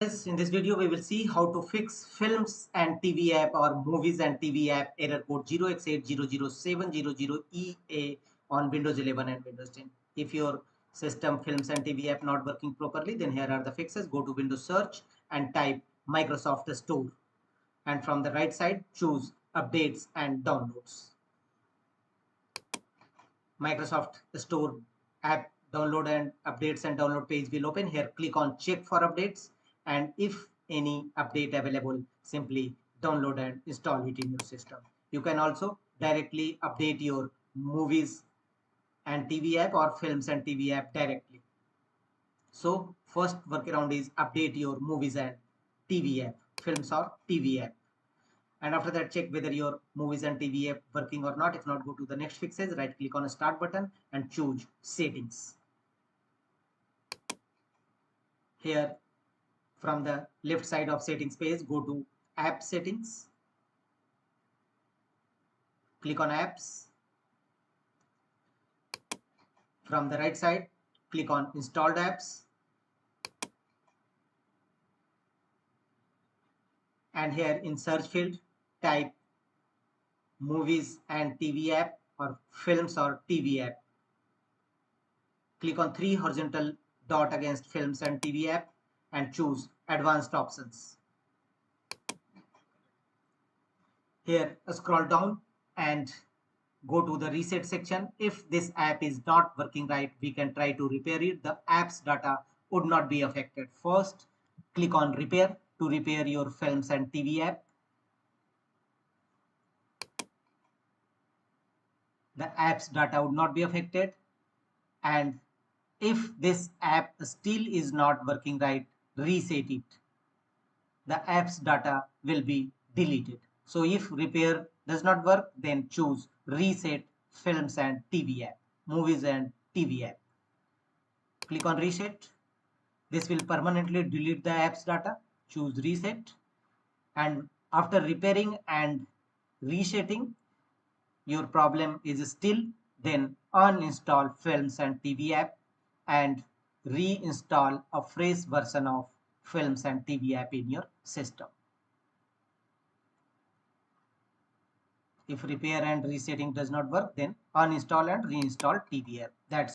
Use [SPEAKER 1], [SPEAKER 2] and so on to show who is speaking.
[SPEAKER 1] In this video, we will see how to fix films and TV app or movies and TV app error code 0x800700ea on Windows 11 and Windows 10. If your system films and TV app not working properly, then here are the fixes. Go to Windows search and type Microsoft Store. And from the right side, choose updates and downloads. Microsoft Store app download and updates and download page will open. Here click on check for updates, and if any update available, simply download and install it in your system. You can also directly update your movies and TV app or films and TV app directly. So first workaround is update your movies and TV app, films or TV app. And after that, check whether your movies and TV app working or not. If not, go to the next fixes, right click on a start button and choose settings. Here from the left side of settings page, go to app settings, click on apps. From the right side, click on installed apps, and here in search field type movies and TV app or films or TV app. Click on 3 horizontal dot against films and TV app and choose advanced options. Here scroll down and go to the reset section. If this app is not working right, we can try to repair it. The app's data would not be affected. First, click on repair to repair your films and TV app. The app's data would not be affected, and if this app still is not working right, reset it. The app's data will be deleted. So if repair does not work, then choose reset films and TV app, movies and TV app. Click on reset. This will permanently delete the app's data. Choose reset, and after repairing and resetting, your problem is still, then uninstall films and TV app and reinstall a fresh version of films and TV app in your system. If repair and resetting does not work, then uninstall and reinstall TV app. That's